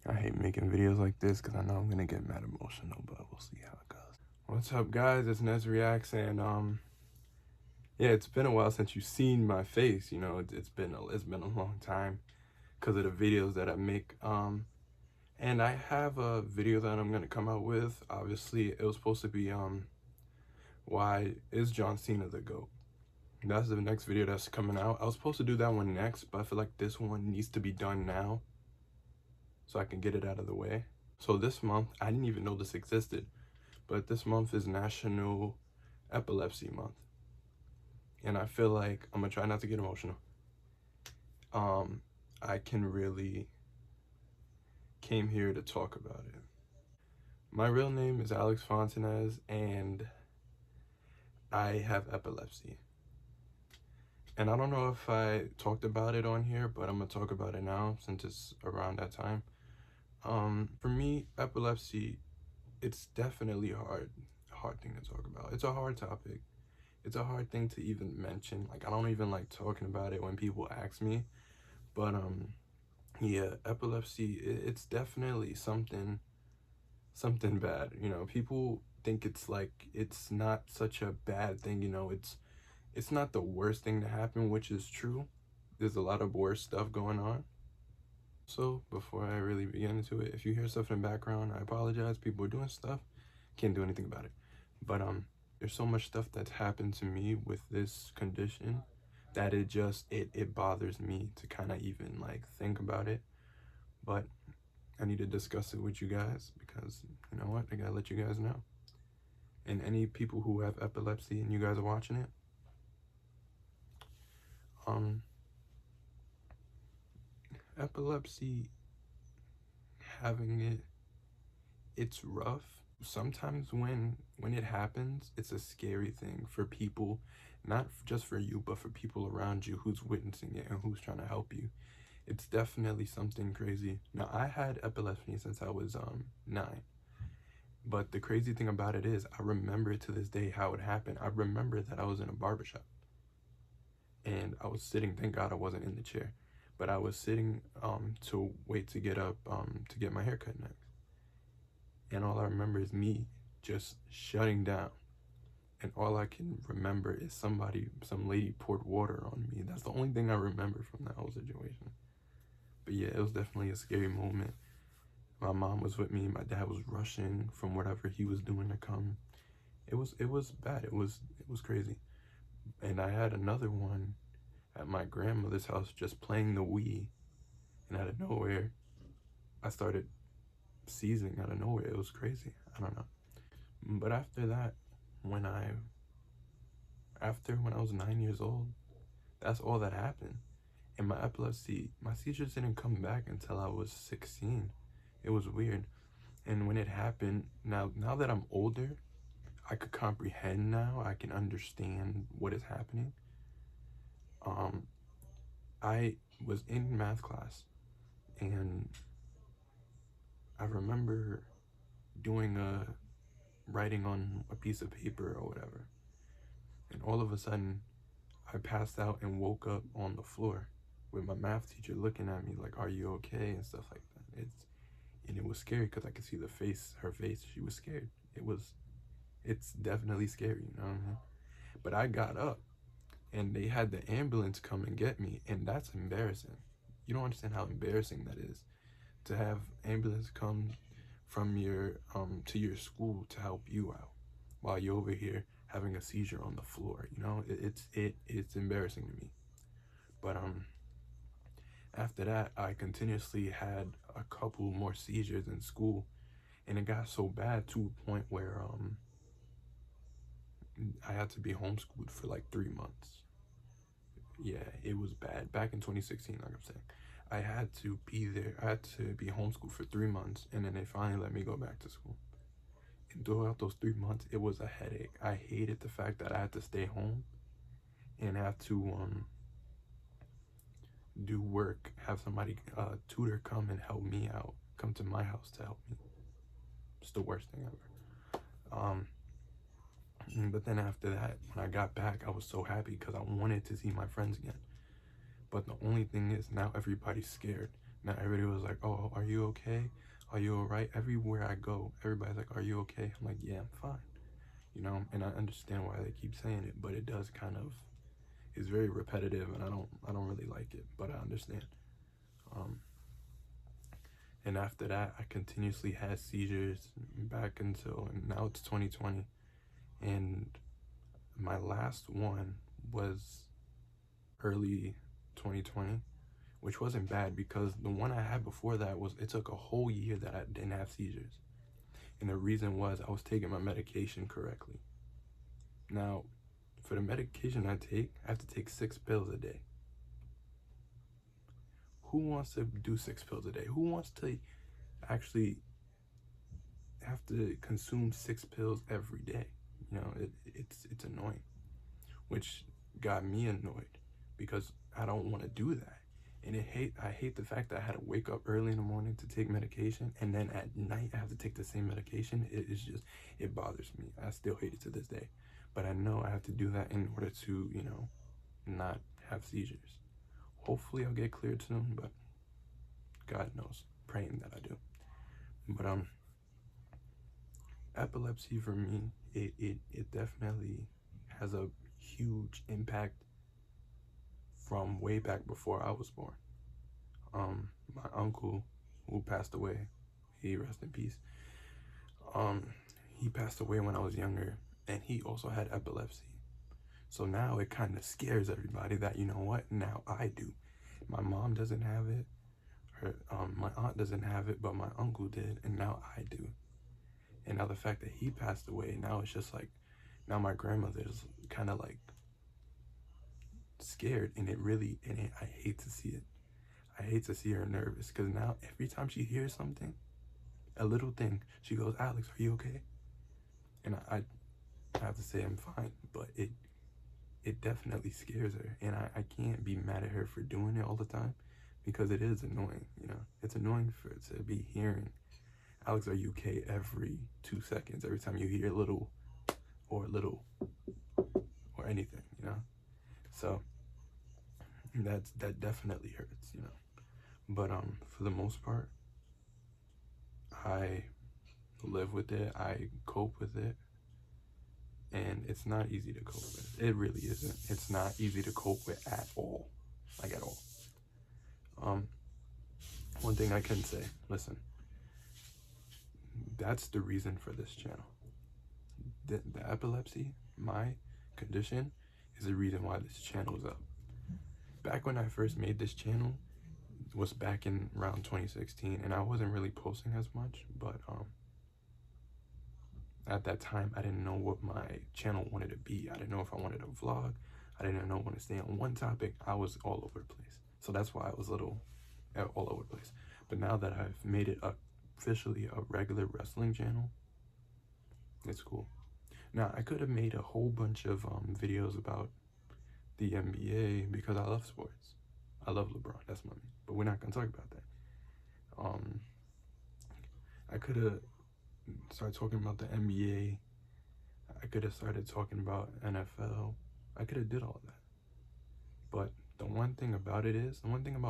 I hate making videos like this because I know I'm gonna get mad emotional, but we'll see how it goes. What's up, guys? It's NezReacts, and yeah, it's been a while since you've seen my face. You know, it's been a long time because of the videos that I make. And I have a video that I'm gonna come out with. Obviously, it was supposed to be why is John Cena the GOAT? That's the next video that's coming out. I was supposed to do that one next, but I feel like this one needs to be done now so I can get it out of the way. So this month, I didn't even know this existed, but this month is National Epilepsy Month. And I feel like I'm gonna try not to get emotional. I can really came here to talk about it. My real name is Alex Fontanez, and I have epilepsy. And I don't know if I talked about it on here, but I'm gonna talk about it now since it's around that time. For me, epilepsy, it's definitely a hard thing to talk about. It's a hard topic. It's a hard thing to even mention. Like, I don't even like talking about it when people ask me. But yeah, epilepsy, it's definitely something bad. You know, people think it's like it's not such a bad thing, you know, it's not the worst thing to happen, which is true. There's a lot of worse stuff going on. So before I really begin into it, if you hear stuff in the background, I apologize. People are doing stuff. Can't do anything about it. But there's so much stuff that's happened to me with this condition that it bothers me to kind of even like think about it. But I need to discuss it with you guys because you know what? I gotta let you guys know. And any people who have epilepsy and you guys are watching it, epilepsy, having it's rough. Sometimes when it happens, it's a scary thing for people, not just for you, but for people around you who's witnessing it and who's trying to help you. It's definitely something crazy. Now, I had epilepsy since I was 9. But the crazy thing about it is I remember to this day how it happened. I remember that I was in a barbershop and I was sitting, thank God I wasn't in the chair, but I was sitting to wait to get up to get my haircut next. And all I remember is me just shutting down. And all I can remember is some lady poured water on me. That's the only thing I remember from that whole situation. But yeah, it was definitely a scary moment. My mom was with me. My dad was rushing from whatever he was doing to come. It was bad. It was crazy. And I had another one at my grandmother's house just playing the Wii, and out of nowhere, I started seizing out of nowhere. It was crazy. I don't know. But after that, when I was 9 years old, that's all that happened. And my epilepsy, my seizures didn't come back until I was 16. It was weird. And when it happened, now that I'm older, I could comprehend now. I can understand what is happening. I was in math class, and I remember doing writing on a piece of paper or whatever. And all of a sudden, I passed out and woke up on the floor with my math teacher looking at me like, "Are you okay?" and stuff like that. And it was scary because I could see her face. She was scared. It's definitely scary, you know what I mean? But I got up, and they had the ambulance come and get me, and that's embarrassing. You don't understand how embarrassing that is to have ambulance come from your to your school to help you out while you're over here having a seizure on the floor. You know, it's embarrassing to me. But after that, I continuously had a couple more seizures in school, and it got so bad to a point where I had to be homeschooled for like 3 months. Yeah, it was bad. Back in 2016, like I'm saying, I had to be there. I had to be homeschooled for 3 months, and then they finally let me go back to school. And throughout those 3 months, it was a headache. I hated the fact that I had to stay home and have to do work, have somebody tutor come and help me out, come to my house to help me. It's the worst thing ever. But then after that, when I got back, I was so happy because I wanted to see my friends again. But the only thing is now everybody's scared. Now everybody was like, oh, are you okay? Are you all right? Everywhere I go, everybody's like, are you okay? I'm like, yeah, I'm fine. You know, and I understand why they keep saying it, but it does kind of, it's very repetitive, and I don't really like it, but I understand. Um, and after that, I continuously had seizures back until, and now it's 2020, and my last one was early 2020, which wasn't bad because the one I had before that was, it took a whole year that I didn't have seizures. And the reason was I was taking my medication correctly. Now, for the medication I have to take 6 pills a day. Who wants to do 6 pills a day? Who wants to actually have to consume 6 pills every day? You know, it's annoying, which got me annoyed because I don't want to do that. And I hate the fact that I had to wake up early in the morning to take medication, and then at night I have to take the same medication. It bothers me. I still hate it to this day. But I know I have to do that in order to, not have seizures. Hopefully I'll get cleared soon, but God knows. Praying that I do. But epilepsy for me, it definitely has a huge impact from way back before I was born. My uncle, who passed away, he rest in peace. He passed away when I was younger, and he also had epilepsy. So now it kind of scares everybody that, you know what, now I do. My mom doesn't have it, my aunt doesn't have it, but my uncle did, and now I do. And now the fact that he passed away, now it's just like, now my grandmother's kind of like scared, and I hate to see it. I hate to see her nervous, because now every time she hears something, a little thing, she goes, Alex, are you okay? And I have to say I'm fine, but it definitely scares her, and I can't be mad at her for doing it all the time, because it is annoying, It's annoying to be hearing, Alex, are you okay, every 2 seconds, every time you hear little or anything, So that definitely hurts. But for the most part, I live with it, I cope with it, and it's not easy to cope with. It really isn't. It's not easy to cope with at all, like at all. One thing I can say, listen, that's the reason for this channel. The epilepsy, my condition, is the reason why this channel is up. Back when I first made this channel was back in around 2016, and I wasn't really posting as much, but at that time I didn't know what my channel wanted to be. I didn't know if I wanted a vlog. I didn't know when to stay on one topic. I was all over the place. So that's why I was all over the place. But now that I've made it officially a regular wrestling channel, it's cool. Now, I could have made a whole bunch of videos about the NBA because I love sports. I love LeBron, that's my man. But we're not going to talk about that. I could have started talking about the NBA. I could have started talking about NFL. I could have did all of that. But the one thing about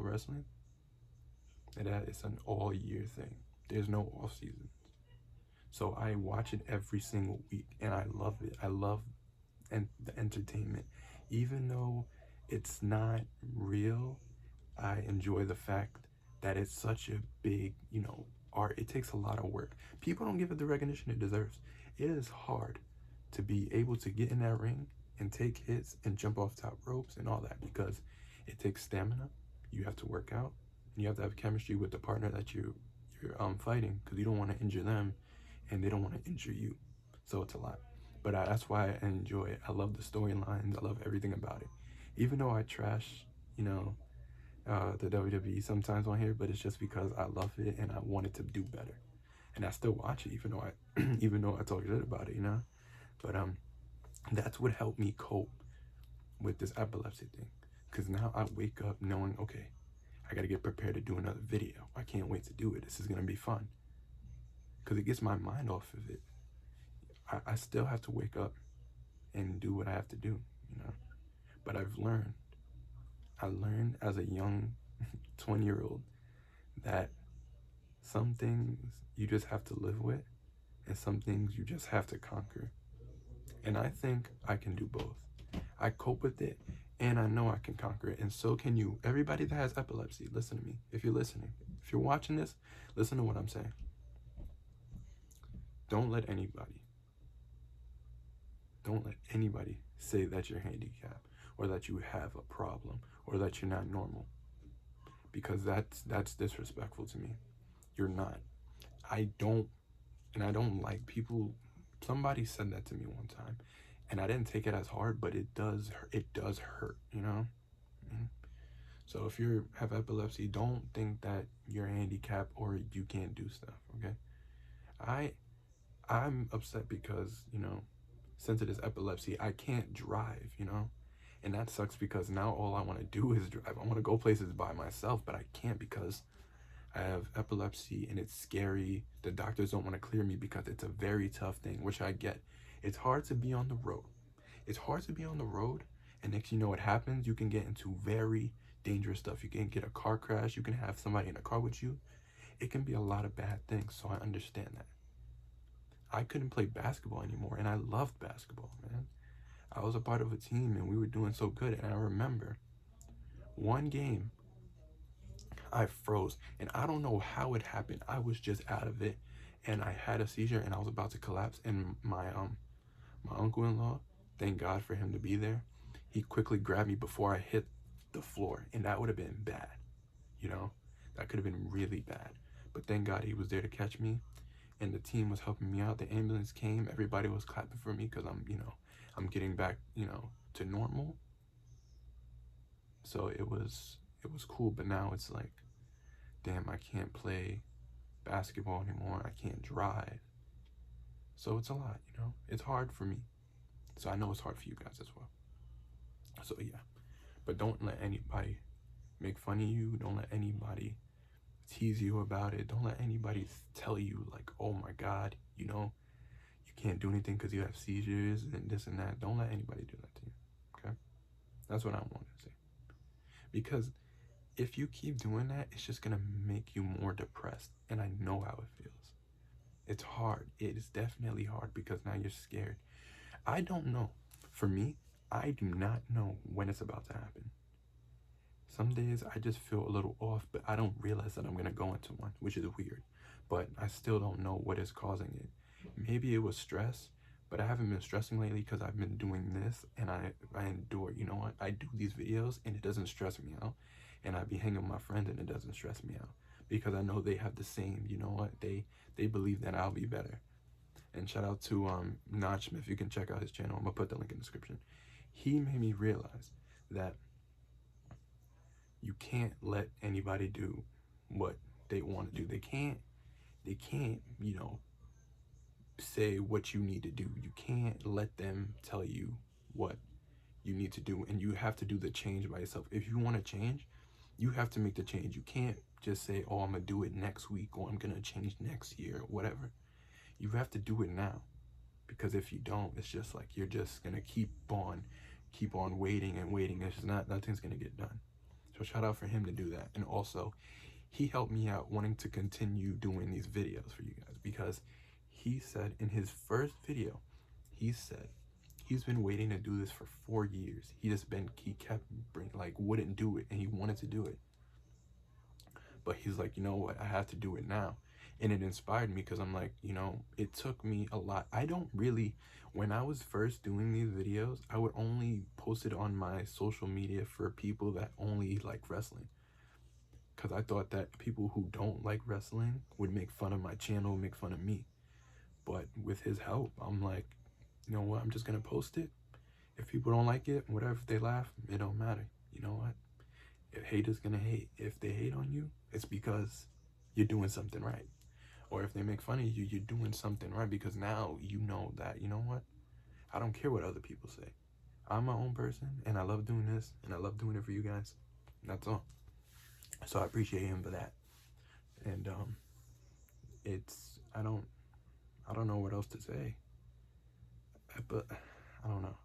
wrestling, it's an all year thing. There's no off season. So I watch it every single week, and I love it. I love the entertainment. Even though it's not real, I enjoy the fact that it's such a big, art. It takes a lot of work. People don't give it the recognition it deserves. It is hard to be able to get in that ring and take hits and jump off top ropes and all that, because it takes stamina. You have to work out, and you have to have chemistry with the partner that you're fighting, because you don't want to injure them and they don't want to injure you. So it's a lot. But that's why I enjoy it. I love the storylines. I love everything about it. Even though I trash, the WWE sometimes on here, but it's just because I love it and I want it to do better. And I still watch it, even though I talk shit about it, But that's what helped me cope with this epilepsy thing. Because now I wake up knowing, okay, I gotta get prepared to do another video. I can't wait to do it. This is gonna be fun. Because it gets my mind off of it. I still have to wake up and do what I have to do, But I learned as a young 20-year-old that some things you just have to live with, and some things you just have to conquer. And I think I can do both. I cope with it, and I know I can conquer it, and so can you. Everybody that has epilepsy, listen to me. If you're listening, if you're watching this, listen to what I'm saying. Don't let anybody say that you're handicapped, or that you have a problem, or that you're not normal, because that's disrespectful to me. You're not. I don't, and I don't like people. Somebody said that to me one time, and I didn't take it as hard, but it does hurt, you know. Mm. So if you have epilepsy, don't think that you're handicapped or you can't do stuff. Okay, I I'm upset because, since it is epilepsy, I can't drive, and that sucks because now all I want to do is drive. I want to go places by myself, but I can't because I have epilepsy and it's scary. The doctors don't want to clear me because it's a very tough thing, which I get. It's hard to be on the road. It's hard to be on the road, and next you know what happens, you can get into very dangerous stuff. You can get a car crash, you can have somebody in a car with you. It can be a lot of bad things, so I understand that. I couldn't play basketball anymore, and I loved basketball, man. I was a part of a team, and we were doing so good. And I remember one game, I froze, and I don't know how it happened. I was just out of it, and I had a seizure, and I was about to collapse. And my uncle-in-law, thank God for him to be there. He quickly grabbed me before I hit the floor, and that would have been bad, you know. That could have been really bad. But thank God he was there to catch me, and the team was helping me out. The ambulance came, everybody was clapping for me because I'm getting back, to normal. So it was cool, but now it's like, damn, I can't play basketball anymore. I can't drive. So it's a lot, It's hard for me. So I know it's hard for you guys as well. So yeah. But don't let anybody make fun of you. Don't let anybody tease you about it. Don't let anybody tell you like, oh my God, you can't do anything because you have seizures and this and that. Don't let anybody do that to you. Okay? That's what I want to say. Because if you keep doing that, it's just gonna make you more depressed. And I know how it feels. It's hard. It is definitely hard because now you're scared. I don't know. For me, I do not know when it's about to happen. Some days I just feel a little off, but I don't realize that I'm gonna go into one, which is weird. But I still don't know what is causing it. Maybe it was stress, but I haven't been stressing lately because I've been doing this and I endure. You know what? I do these videos and it doesn't stress me out. And I be hanging with my friends and it doesn't stress me out. Because I know they have the same, you know what? They believe that I'll be better. And shout out to Notch Smith. You can check out his channel. I'm gonna put the link in the description. He made me realize that you can't let anybody do what they want to do. They can't, say what you need to do. You can't let them tell you what you need to do, and you have to do the change by yourself. If you want to change, you have to make the change. You can't just say, oh, I'm gonna do it next week, or I'm gonna change next year, or whatever. You have to do it now, because if you don't, it's just like you're just gonna keep on waiting and waiting. It's just nothing's gonna get done. So shout out for him to do that. And also, he helped me out wanting to continue doing these videos for you guys, because he said in his first video, he said he's been waiting to do this for 4 years. He kept wouldn't do it, and he wanted to do it. But he's like, you know what, I have to do it now. And it inspired me because I'm like, it took me a lot. I don't really, when I was first doing these videos, I would only post it on my social media for people that only like wrestling. Because I thought that people who don't like wrestling would make fun of my channel, make fun of me. But with his help, I'm like, you know what, I'm just going to post it. If people don't like it, whatever, if they laugh, it don't matter. You know what? If haters gonna hate, if they hate on you, it's because you're doing something right. Or if they make fun of you, you're doing something right, because now you know that, you know what? I don't care what other people say. I'm my own person, and I love doing this, and I love doing it for you guys. And that's all. So I appreciate him for that. And it's I don't know what else to say. But I don't know,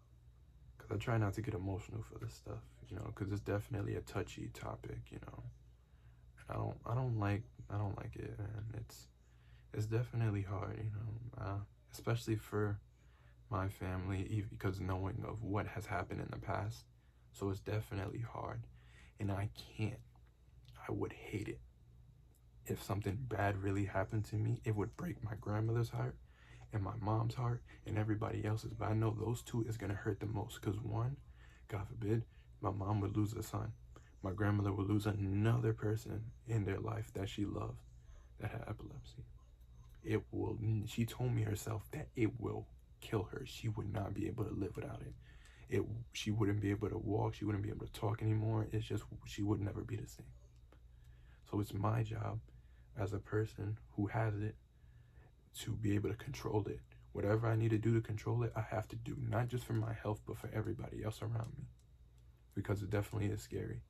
because I try not to get emotional for this stuff, because it's definitely a touchy topic, I don't like it, man. It's definitely hard, especially for my family, even because knowing of what has happened in the past. So it's definitely hard, and I would hate it if something bad really happened to me. It would break my grandmother's heart and my mom's heart and everybody else's. But I know those two is gonna hurt the most, because one, God forbid, my mom would lose a son. My grandmother would lose another person in their life that she loved that had epilepsy. It will, she told me herself that it will kill her. She would not be able to live without it. She wouldn't be able to walk. She wouldn't be able to talk anymore. It's just, she would never be the same. So it's my job as a person who has it to be able to control it. Whatever I need to do to control it, I have to do, not just for my health, but for everybody else around me, because it definitely is scary.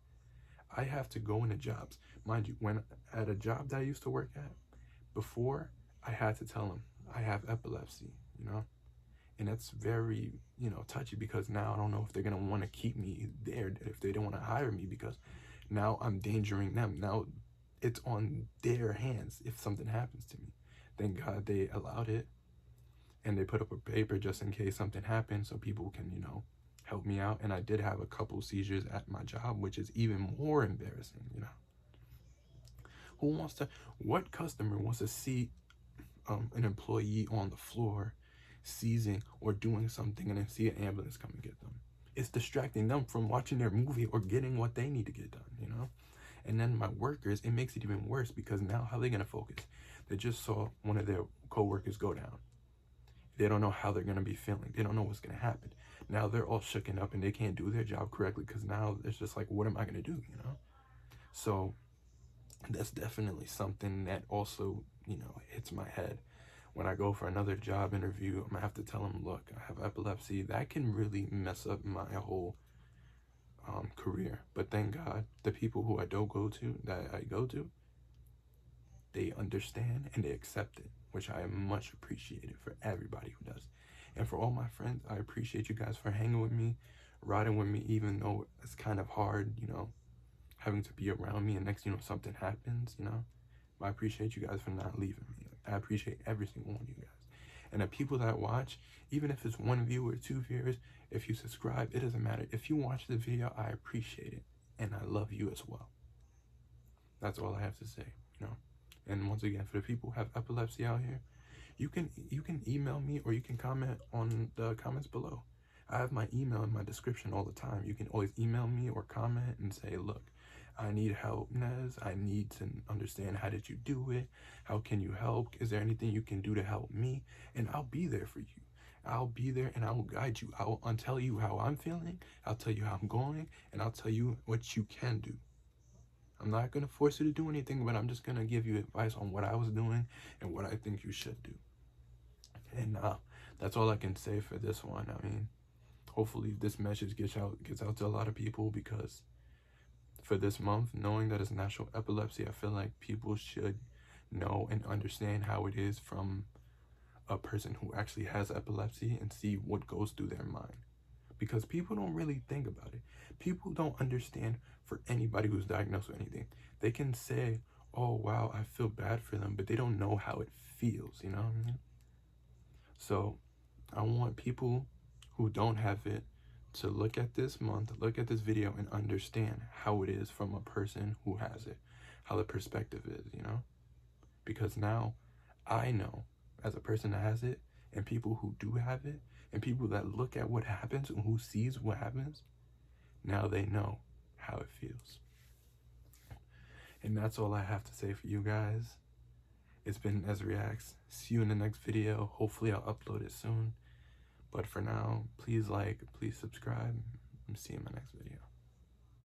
I have to go into jobs. Mind you, when at a job that I used to work at, before, I had to tell them I have epilepsy, and that's very, touchy, because now I don't know if they're going to want to keep me there, if they don't want to hire me, because now I'm endangering them. Now it's on their hands if something happens to me. Thank God they allowed it, and they put up a paper just in case something happens so people can, help me out. And I did have a couple seizures at my job, which is even more embarrassing. What customer wants to see an employee on the floor seizing or doing something and then see an ambulance come and get them? It's distracting them from watching their movie or getting what they need to get done. And then my workers, it makes it even worse, because now how are they going to focus? They just saw one of their co-workers go down. They don't know how they're going to be feeling. They don't know what's going to happen. Now they're all shooken up and they can't do their job correctly, because now it's just like, what am I going to do? So that's definitely something that also, hits my head. When I go for another job interview, I'm going to have to tell them, look, I have epilepsy. That can really mess up my whole career. But thank God, the people who I go to, they understand and they accept it, which I am much appreciated for everybody who does. And for all my friends, I appreciate you guys for hanging with me, riding with me, even though it's kind of hard, having to be around me, and next, something happens, I appreciate you guys for not leaving me. I appreciate every single one of you guys. And the people that watch, even if it's 1 viewer or 2 viewers, if you subscribe, it doesn't matter. If you watch the video, I appreciate it, and I love you as well. That's all I have to say, And once again, for the people who have epilepsy out here, you can email me, or you can comment on the comments below. I have my email in my description all the time. You can always email me or comment and say, look, I need help, Nez. I need to understand, how did you do it? How can you help? Is there anything you can do to help me? And I'll be there for you. I'll be there and I'll guide you. I'll tell you how I'm feeling. I'll tell you how I'm going, and I'll tell you what you can do. I'm not going to force you to do anything, but I'm just going to give you advice on what I was doing and what I think you should do. And that's all I can say for this one. I mean, hopefully this message gets out to a lot of people, because for this month, knowing that it's National Epilepsy, I feel like people should know and understand how it is from a person who actually has epilepsy, and see what goes through their mind. Because people don't really think about it. People don't understand, for anybody who's diagnosed with anything. They can say, oh, wow, I feel bad for them, but they don't know how it feels, you know what I mean? So I want people who don't have it to look at this video, and understand how it is from a person who has it, how the perspective is, Because now I know, as a person that has it, and people who do have it, and people that look at what happens and who sees what happens, now they know how it feels. And that's all I have to say for you guys. It's been NezReacts. See you in the next video. Hopefully I'll upload it soon. But for now, please like, please subscribe, and see you in my next video.